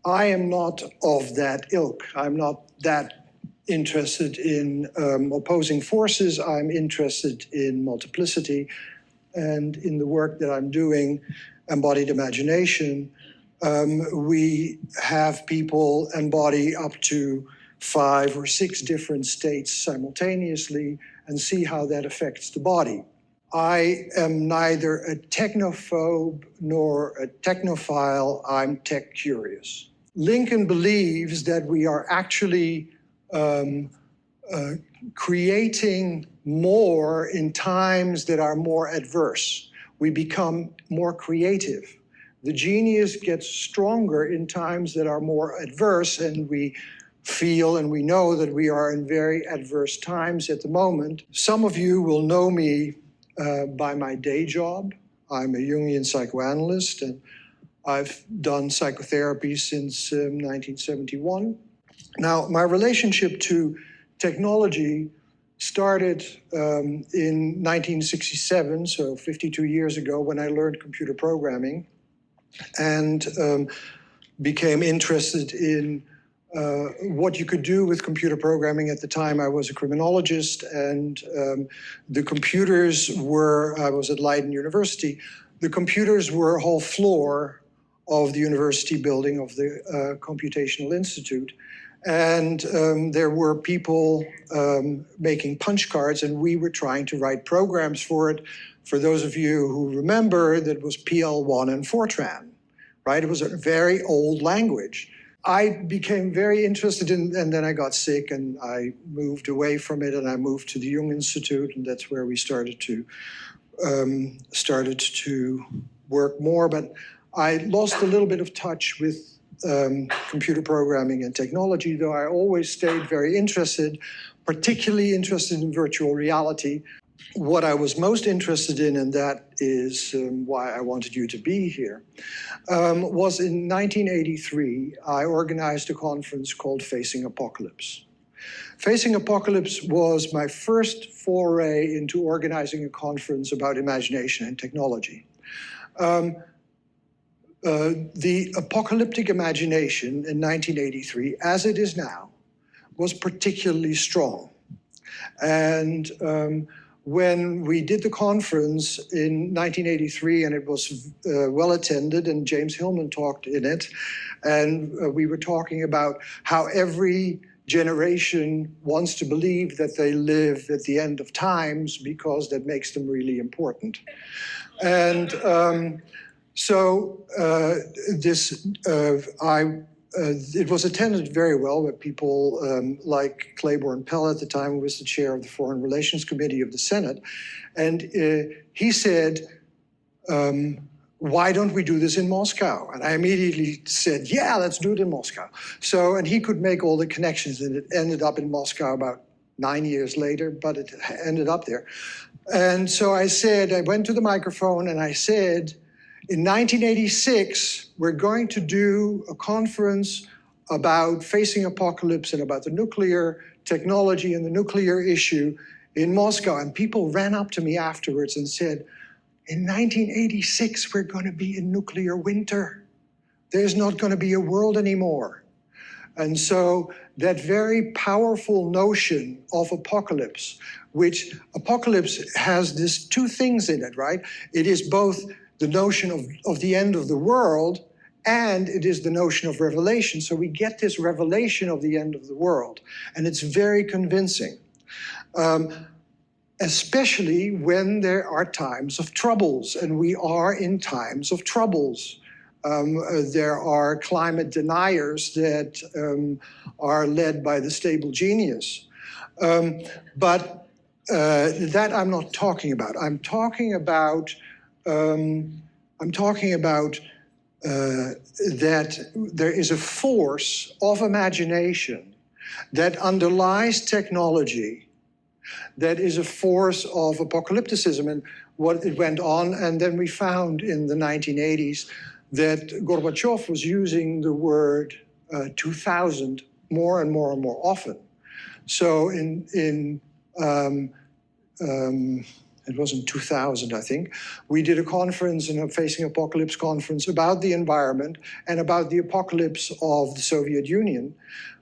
I am not of that ilk. I'm not that interested in opposing forces. I'm interested in multiplicity. And in the work that I'm doing, embodied imagination, we have people embody up to 5 or 6 different states simultaneously and see how that affects the body. I am neither a technophobe nor a technophile. I'm tech curious. Lincoln believes that we are actually creating more in times that are more adverse. We become more creative. The genius gets stronger in times that are more adverse, and we feel and we know that we are in very adverse times at the moment. Some of you will know me by my day job. I'm a Jungian psychoanalyst, and I've done psychotherapy since 1971. Now, my relationship to technology started in 1967, so 52 years ago, when I learned computer programming and became interested in what you could do with computer programming. At the time, I was a criminologist, and the computers were, I was at Leiden University, the computers were a whole floor of the university building of the Computational Institute. And there were people making punch cards, and we were trying to write programs for it. For those of you who remember, that was PL1 and Fortran, right? It was a very old language. I became very interested in, and then I got sick and I moved away from it, and I moved to the Jung Institute, and that's where we started to work more. But I lost a little bit of touch with computer programming and technology, though I always stayed very interested, particularly interested in virtual reality. What I was most interested in, and that is why I wanted you to be here, was in 1983, I organized a conference called Facing Apocalypse. Facing Apocalypse was my first foray into organizing a conference about imagination and technology. The apocalyptic imagination in 1983, as it is now, was particularly strong. And when we did the conference in 1983, and it was well attended, and James Hillman talked in it, and we were talking about how every generation wants to believe that they live at the end of times because that makes them really important. And it was attended very well by people like Claiborne Pell at the time, who was the chair of the Foreign Relations Committee of the Senate. And he said, why don't we do this in Moscow? And I immediately said, yeah, let's do it in Moscow. So, and he could make all the connections, and it ended up in Moscow about 9 years later, but it ended up there. And so I said, I went to the microphone and I said, in 1986, we're going to do a conference about facing apocalypse and about the nuclear technology and the nuclear issue in Moscow. And people ran up to me afterwards and said, in 1986, we're going to be in nuclear winter. There's not going to be a world anymore. And so that very powerful notion of apocalypse, which apocalypse has these two things in it, right? It is both the notion of the end of the world, and it is the notion of revelation. So we get this revelation of the end of the world, and it's very convincing, especially when there are times of troubles, and we are in times of troubles. There are climate deniers that are led by the stable genius. But that I'm not talking about. I'm talking about that there is a force of imagination that underlies technology, that is a force of apocalypticism. And what it went on, and then we found in the 1980s that Gorbachev was using the word 2000 more and more and more often. So it was in 2000, I think, we did a conference, a Facing Apocalypse conference, about the environment and about the apocalypse of the Soviet Union,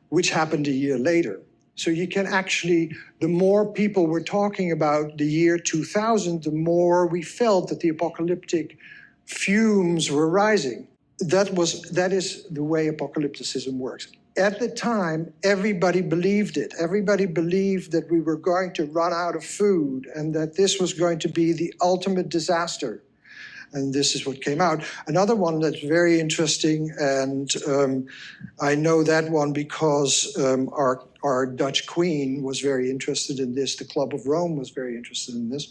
which happened a year later. So you can actually, the more people were talking about the year 2000, the more we felt that the apocalyptic fumes were rising. That is the way apocalypticism works. At the time, everybody believed it. Everybody believed that we were going to run out of food and that this was going to be the ultimate disaster. And this is what came out. Another one that's very interesting, and I know that one because our Dutch Queen was very interested in this. The Club of Rome was very interested in this.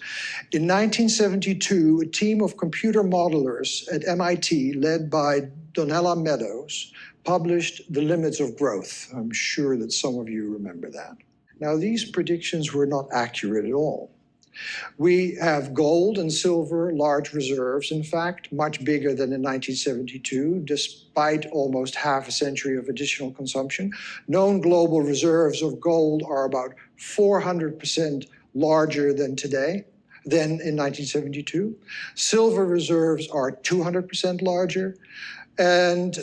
In 1972, a team of computer modelers at MIT, led by Donella Meadows, published The Limits of Growth. I'm sure that some of you remember that. Now, these predictions were not accurate at all. We have gold and silver large reserves, in fact, much bigger than in 1972, despite almost half a century of additional consumption. Known global reserves of gold are about 400% larger than today, than in 1972. Silver reserves are 200% larger, and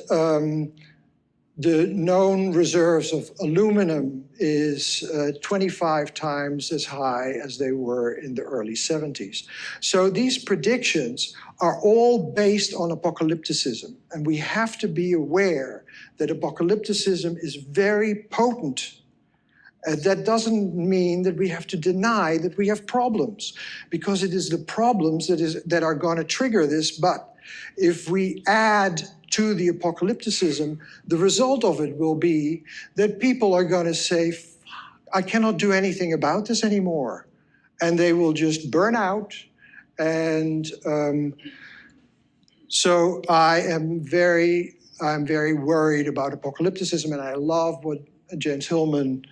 the known reserves of aluminum is 25 times as high as they were in the early 70s. So these predictions are all based on apocalypticism, and we have to be aware that apocalypticism is very potent. That doesn't mean that we have to deny that we have problems, because it is the problems that are going to trigger this. But if we add to the apocalypticism, the result of it will be that people are going to say, I cannot do anything about this anymore. And they will just burn out. And so I'm very worried about apocalypticism. And I love what James Hillman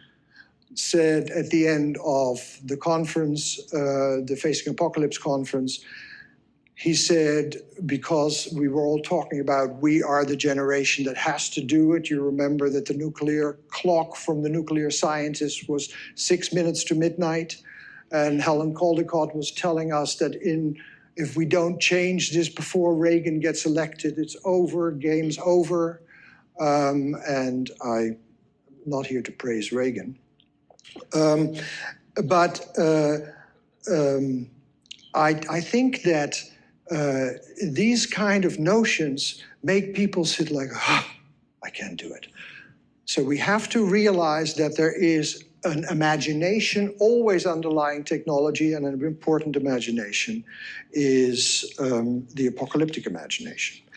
said at the end of the conference, the Facing Apocalypse conference. He said, because we were all talking about we are the generation that has to do it. You remember that the nuclear clock from the nuclear scientists was 6 minutes to midnight. And Helen Caldicott was telling us that if we don't change this before Reagan gets elected, it's over, game's over. And I'm not here to praise Reagan. I think that these kind of notions make people sit like, I can't do it. So we have to realize that there is an imagination always underlying technology, and an important imagination is the apocalyptic imagination.